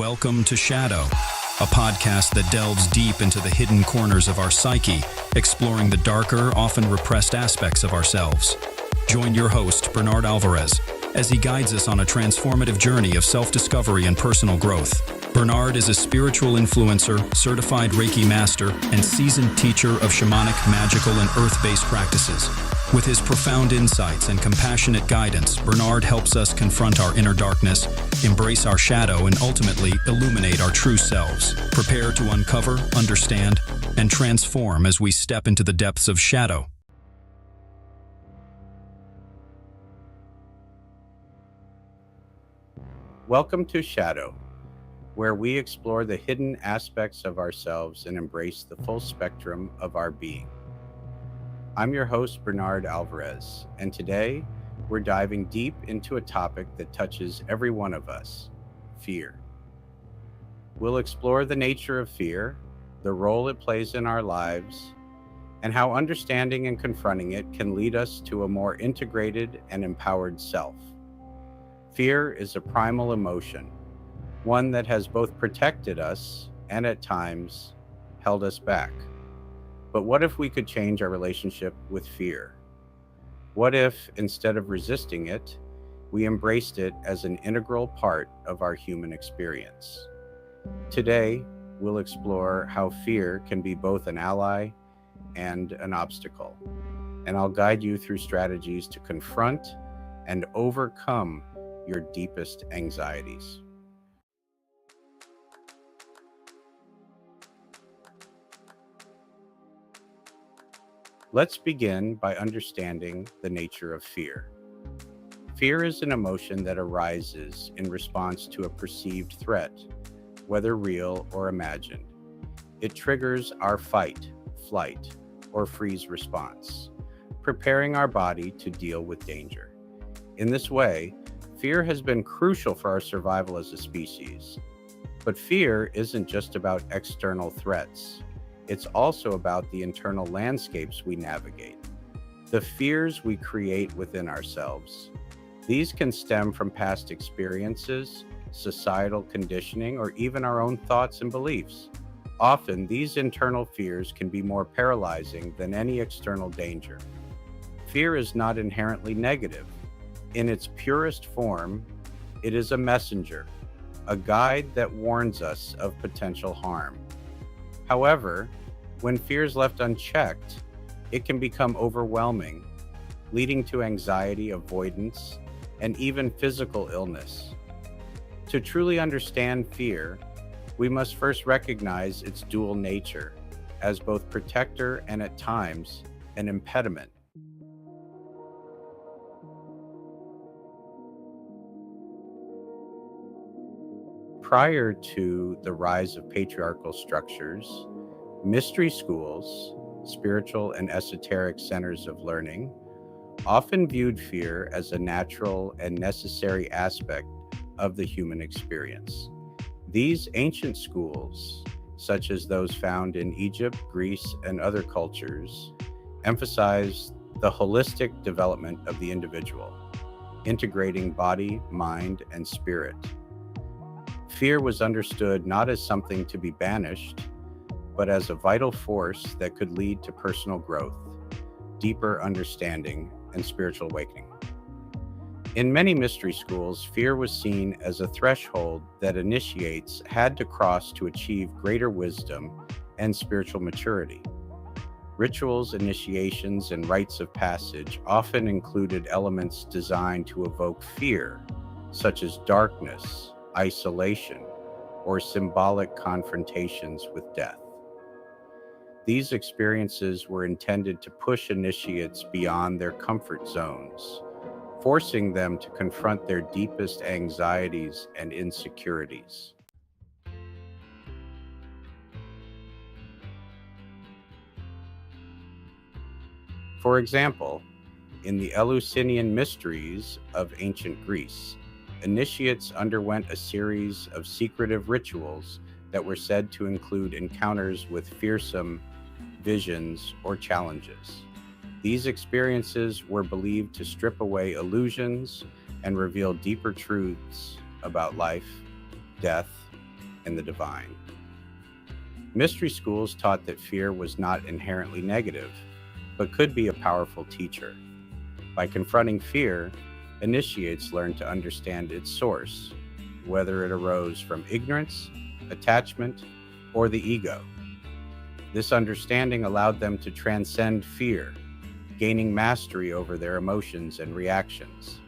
Welcome to Shadow, a podcast that delves deep into the hidden corners of our psyche, exploring the darker, often repressed aspects of ourselves. Join your host, Bernard Alvarez, as he guides us on a transformative journey of self-discovery and personal growth. Bernard is a spiritual influencer, certified Reiki master, and seasoned teacher of shamanic, magical, and earth-based practices. With his profound insights and compassionate guidance, Bernard helps us confront our inner darkness, embrace our shadow, and ultimately illuminate our true selves. Prepare to uncover, understand, and transform as we step into the depths of shadow. Welcome to Shadow, where we explore the hidden aspects of ourselves and embrace the full spectrum of our being. I'm your host, Bernard Alvarez, and today we're diving deep into a topic that touches every one of us: fear. We'll explore the nature of fear, the role it plays in our lives, and how understanding and confronting it can lead us to a more integrated and empowered self. Fear is a primal emotion, one that has both protected us and at times held us back. But what if we could change our relationship with fear? What if, instead of resisting it, we embraced it as an integral part of our human experience? Today, we'll explore how fear can be both an ally and an obstacle, and I'll guide you through strategies to confront and overcome your deepest anxieties. Let's begin by understanding the nature of fear. Fear is an emotion that arises in response to a perceived threat, whether real or imagined. It triggers our fight, flight, or freeze response, preparing our body to deal with danger. In this way, fear has been crucial for our survival as a species. But fear isn't just about external threats. It's also about the internal landscapes we navigate, the fears we create within ourselves. These can stem from past experiences, societal conditioning, or even our own thoughts and beliefs. Often, these internal fears can be more paralyzing than any external danger. Fear is not inherently negative. In its purest form, it is a messenger, a guide that warns us of potential harm. However, when fear is left unchecked, it can become overwhelming, leading to anxiety, avoidance, and even physical illness. To truly understand fear, we must first recognize its dual nature as both protector and at times an impediment. Prior to the rise of patriarchal structures, mystery schools, spiritual and esoteric centers of learning, often viewed fear as a natural and necessary aspect of the human experience. These ancient schools, such as those found in Egypt, Greece, and other cultures, emphasized the holistic development of the individual, integrating body, mind, and spirit. Fear was understood not as something to be banished, but as a vital force that could lead to personal growth, deeper understanding, and spiritual awakening. In many mystery schools, fear was seen as a threshold that initiates had to cross to achieve greater wisdom and spiritual maturity. Rituals, initiations, and rites of passage often included elements designed to evoke fear, such as darkness, isolation, or symbolic confrontations with death. These experiences were intended to push initiates beyond their comfort zones, forcing them to confront their deepest anxieties and insecurities. For example, in the Eleusinian mysteries of ancient Greece, initiates underwent a series of secretive rituals that were said to include encounters with fearsome visions or challenges. These experiences were believed to strip away illusions and reveal deeper truths about life, death, in the divine. Mystery schools taught that fear was not inherently negative, but could be a powerful teacher. By confronting fear, initiates learn to understand its source, whether it arose from ignorance, attachment, or the ego. This understanding allowed them to transcend fear, gaining mastery over their emotions and reactions.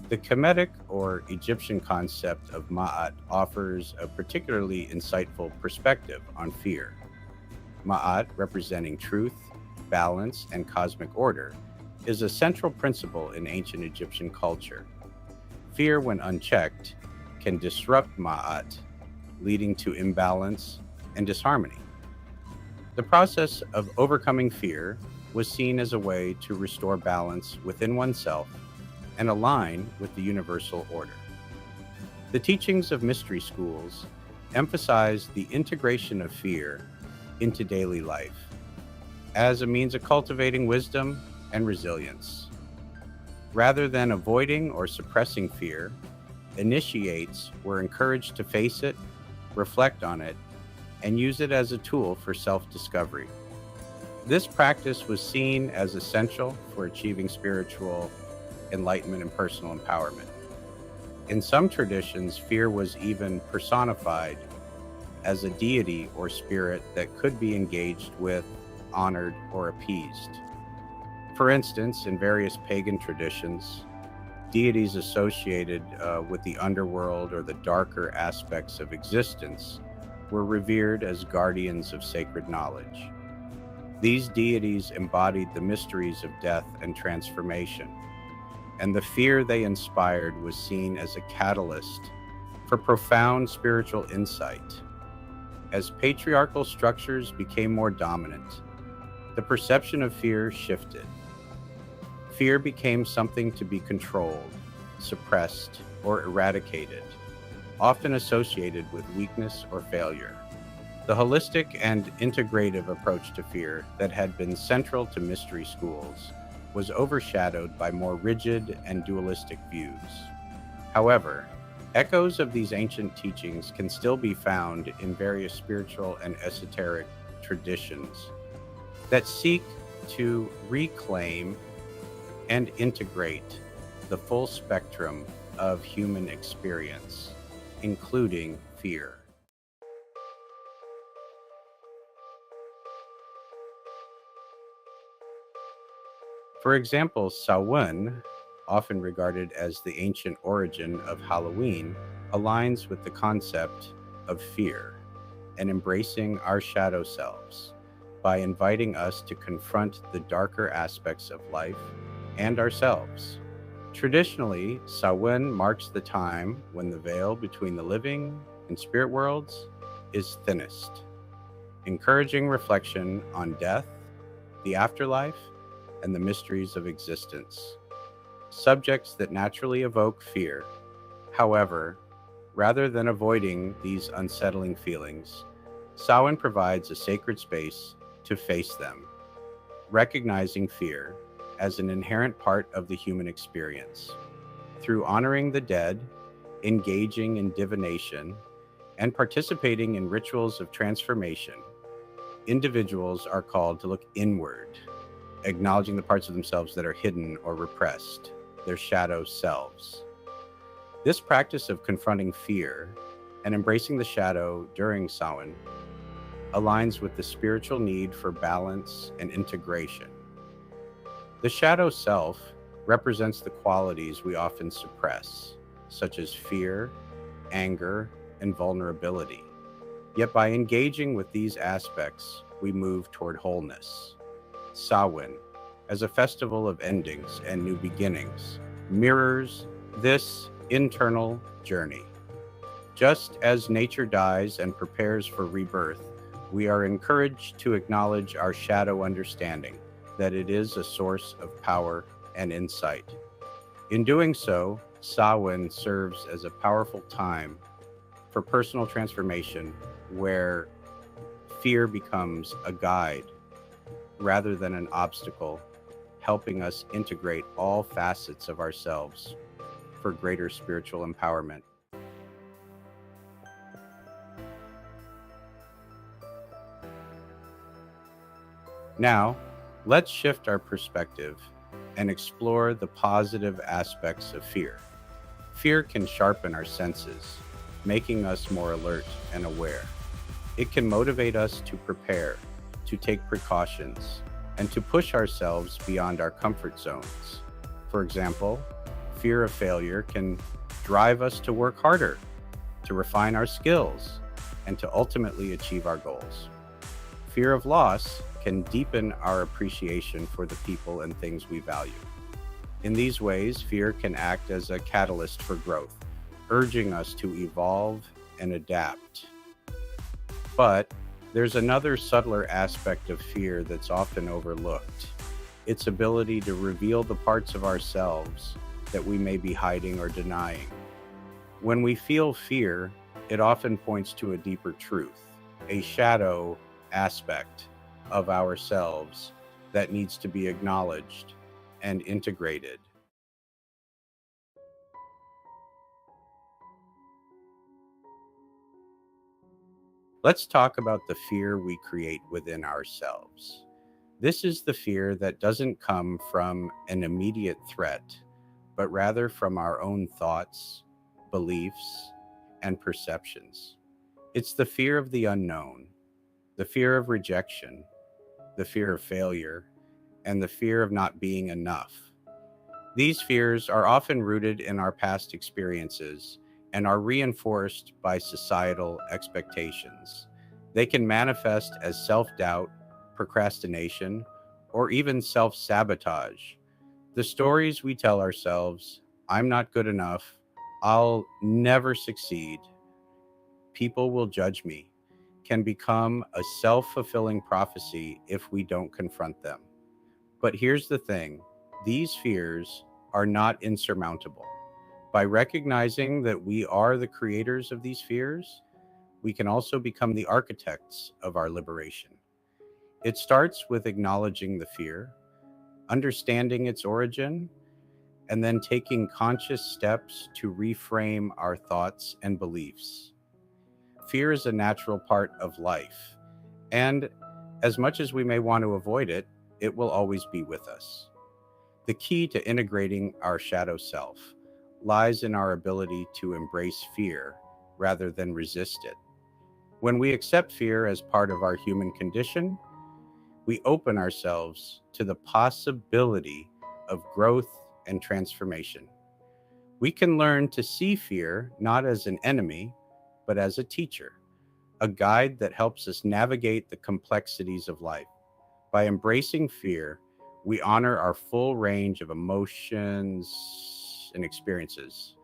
The Kemetic or Egyptian concept of Ma'at offers a particularly insightful perspective on fear. Ma'at, representing truth, balance, and cosmic order, is a central principle in ancient Egyptian culture. Fear, when unchecked, can disrupt Ma'at, leading to imbalance and disharmony. The process of overcoming fear was seen as a way to restore balance within oneself and align with the universal order. The teachings of mystery schools emphasize the integration of fear into daily life as a means of cultivating wisdom and resilience. Rather than avoiding or suppressing fear, initiates were encouraged to face it, reflect on it, and use it as a tool for self-discovery. This practice was seen as essential for achieving spiritual enlightenment and personal empowerment. In some traditions, fear was even personified as a deity or spirit that could be engaged with, honored, or appeased. For instance, in various pagan traditions, deities associated with the underworld or the darker aspects of existence were revered as guardians of sacred knowledge. These deities embodied the mysteries of death and transformation, and the fear they inspired was seen as a catalyst for profound spiritual insight. As patriarchal structures became more dominant, the perception of fear shifted. Fear became something to be controlled, suppressed, or eradicated, often associated with weakness or failure. The holistic and integrative approach to fear that had been central to mystery schools was overshadowed by more rigid and dualistic views. However, echoes of these ancient teachings can still be found in various spiritual and esoteric traditions that seek to reclaim and integrate the full spectrum of human experience, including fear. For example, Samhain, often regarded as the ancient origin of Halloween, aligns with the concept of fear and embracing our shadow selves by inviting us to confront the darker aspects of life and ourselves. Traditionally, Samhain marks the time when the veil between the living and spirit worlds is thinnest, encouraging reflection on death, the afterlife, and the mysteries of existence, subjects that naturally evoke fear. However, rather than avoiding these unsettling feelings, Samhain provides a sacred space to face them, recognizing fear as an inherent part of the human experience. Through honoring the dead, engaging in divination, and participating in rituals of transformation, individuals are called to look inward, acknowledging the parts of themselves that are hidden or repressed, their shadow selves. This practice of confronting fear and embracing the shadow during Samhain aligns with the spiritual need for balance and integration. The shadow self represents the qualities we often suppress, such as fear, anger, and vulnerability. Yet by engaging with these aspects, we move toward wholeness. Samhain, as a festival of endings and new beginnings, mirrors this internal journey. Just as nature dies and prepares for rebirth, we are encouraged to acknowledge our shadow understanding that it is a source of power and insight. In doing so, Samhain serves as a powerful time for personal transformation where fear becomes a guide rather than an obstacle, helping us integrate all facets of ourselves for greater spiritual empowerment. Now, let's shift our perspective and explore the positive aspects of fear. Fear can sharpen our senses, making us more alert and aware. It can motivate us to prepare, to take precautions, and to push ourselves beyond our comfort zones. For example, fear of failure can drive us to work harder, to refine our skills, and to ultimately achieve our goals. Fear of loss can deepen our appreciation for the people and things we value. In these ways, fear can act as a catalyst for growth, urging us to evolve and adapt. But there's another subtler aspect of fear that's often overlooked: its ability to reveal the parts of ourselves that we may be hiding or denying. When we feel fear, it often points to a deeper truth, a shadow aspect of ourselves that needs to be acknowledged and integrated. Let's talk about the fear we create within ourselves. This is the fear that doesn't come from an immediate threat, but rather from our own thoughts, beliefs, and perceptions. It's the fear of the unknown, the fear of rejection, the fear of failure, and the fear of not being enough. These fears are often rooted in our past experiences and are reinforced by societal expectations. They can manifest as self-doubt, procrastination, or even self-sabotage. The stories we tell ourselves: I'm not good enough, I'll never succeed, people will judge me, can become a self-fulfilling prophecy if we don't confront them. But here's the thing: these fears are not insurmountable. By recognizing that we are the creators of these fears, we can also become the architects of our liberation. It starts with acknowledging the fear, understanding its origin, and then taking conscious steps to reframe our thoughts and beliefs. Fear is a natural part of life, and as much as we may want to avoid it, it will always be with us. The key to integrating our shadow self lies in our ability to embrace fear rather than resist it. When we accept fear as part of our human condition, we open ourselves to the possibility of growth and transformation. We can learn to see fear not as an enemy, but as a teacher, a guide that helps us navigate the complexities of life. By embracing fear, we honor our full range of emotions and experiences,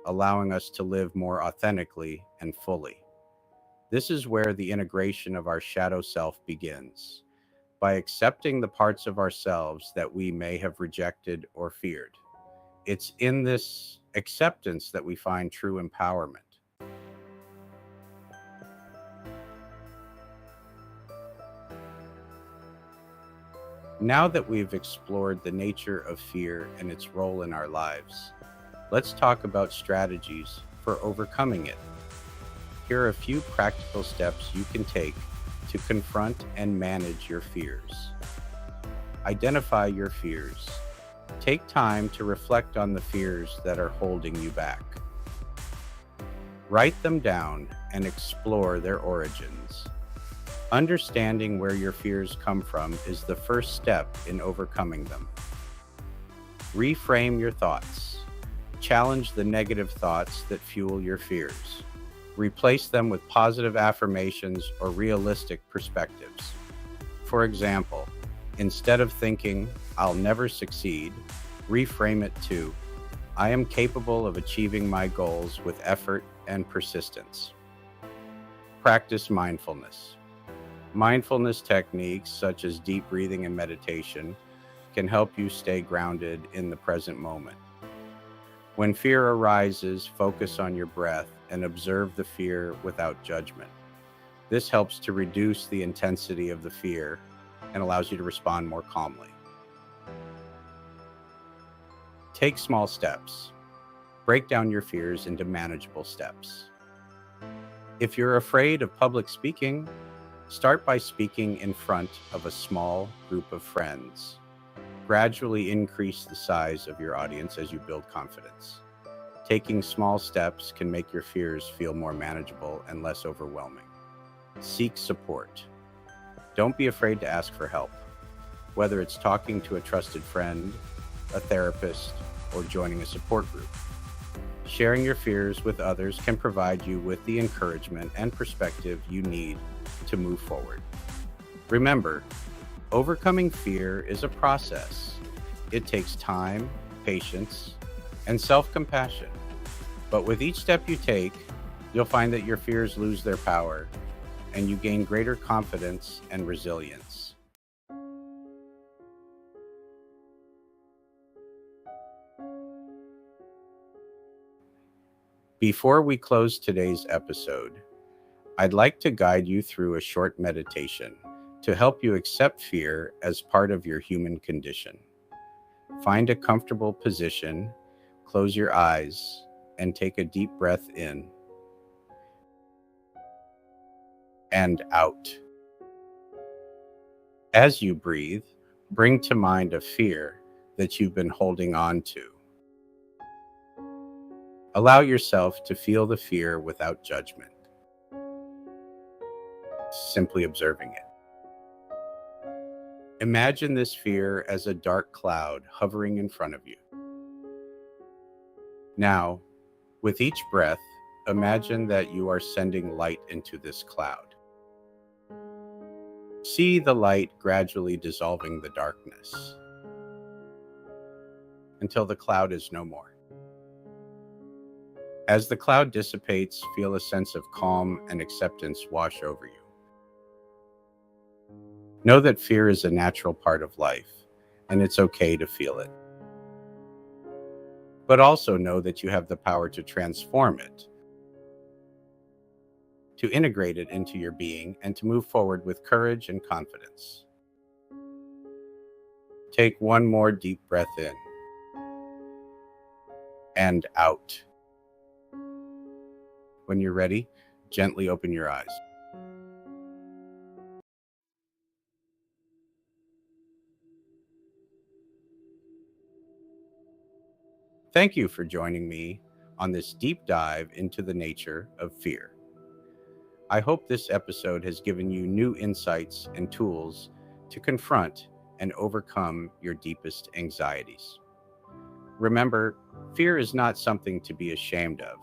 allowing us to live more authentically and fully. This is where the integration of our shadow self begins, by accepting the parts of ourselves that we may have rejected or feared. It's in this acceptance that we find true empowerment. Now that we've explored the nature of fear and its role in our lives, let's talk about strategies for overcoming it. Here are a few practical steps you can take to confront and manage your fears. Identify your fears. Take time to reflect on the fears that are holding you back. Write them down and explore their origins. Understanding where your fears come from is the first step in overcoming them. Reframe your thoughts. Challenge the negative thoughts that fuel your fears. Replace them with positive affirmations or realistic perspectives. For example, instead of thinking, "I'll never succeed," reframe it to, "I am capable of achieving my goals with effort and persistence." Practice mindfulness. Mindfulness techniques such as deep breathing and meditation can help you stay grounded in the present moment. When fear arises, focus on your breath and observe the fear without judgment. This helps to reduce the intensity of the fear and allows you to respond more calmly. Take small steps. Break down your fears into manageable steps. If you're afraid of public speaking, start by speaking in front of a small group of friends. Gradually increase the size of your audience as you build confidence. Taking small steps can make your fears feel more manageable and less overwhelming. Seek support. Don't be afraid to ask for help, whether it's talking to a trusted friend, a therapist, or joining a support group. Sharing your fears with others can provide you with the encouragement and perspective you need to move forward. Remember, overcoming fear is a process. It takes time, patience, and self-compassion. But with each step you take, you'll find that your fears lose their power and you gain greater confidence and resilience. Before we close today's episode, I'd like to guide you through a short meditation to help you accept fear as part of your human condition. Find a comfortable position, close your eyes, and take a deep breath in and out. As you breathe, bring to mind a fear that you've been holding on to. Allow yourself to feel the fear without judgment, simply observing it. Imagine this fear as a dark cloud hovering in front of you. Now, with each breath, imagine that you are sending light into this cloud. See the light gradually dissolving the darkness until the cloud is no more. As the cloud dissipates, feel a sense of calm and acceptance wash over you. Know that fear is a natural part of life, and it's okay to feel it. But also know that you have the power to transform it, to integrate it into your being, and to move forward with courage and confidence. Take one more deep breath in and out. When you're ready, gently open your eyes. Thank you for joining me on this deep dive into the nature of fear. I hope this episode has given you new insights and tools to confront and overcome your deepest anxieties. Remember, fear is not something to be ashamed of,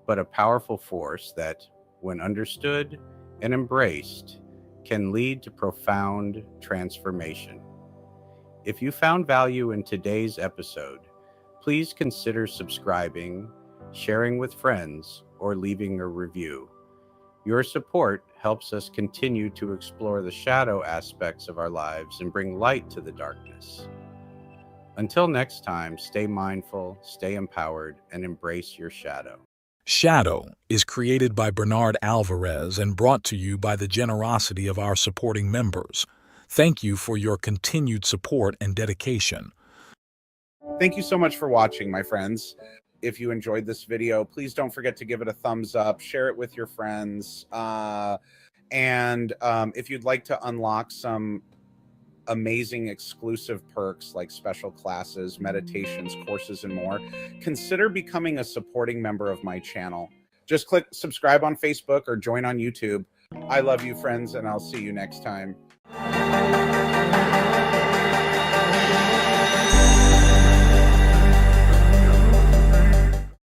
but a powerful force that, when understood and embraced, can lead to profound transformation. If you found value in today's episode, please consider subscribing, sharing with friends, or leaving a review. Your support helps us continue to explore the shadow aspects of our lives and bring light to the darkness. Until next time, stay mindful, stay empowered, and embrace your shadow. Shadow is created by Bernard Alvarez and brought to you by the generosity of our supporting members. Thank you for your continued support and dedication. Thank you so much for watching, my friends. If you enjoyed this video, please don't forget to give it a thumbs up, share it with your friends. And if you'd like to unlock some amazing exclusive perks like special classes, meditations, courses, and more, consider becoming a supporting member of my channel. Just click subscribe on Facebook or join on YouTube. I love you, friends, and I'll see you next time.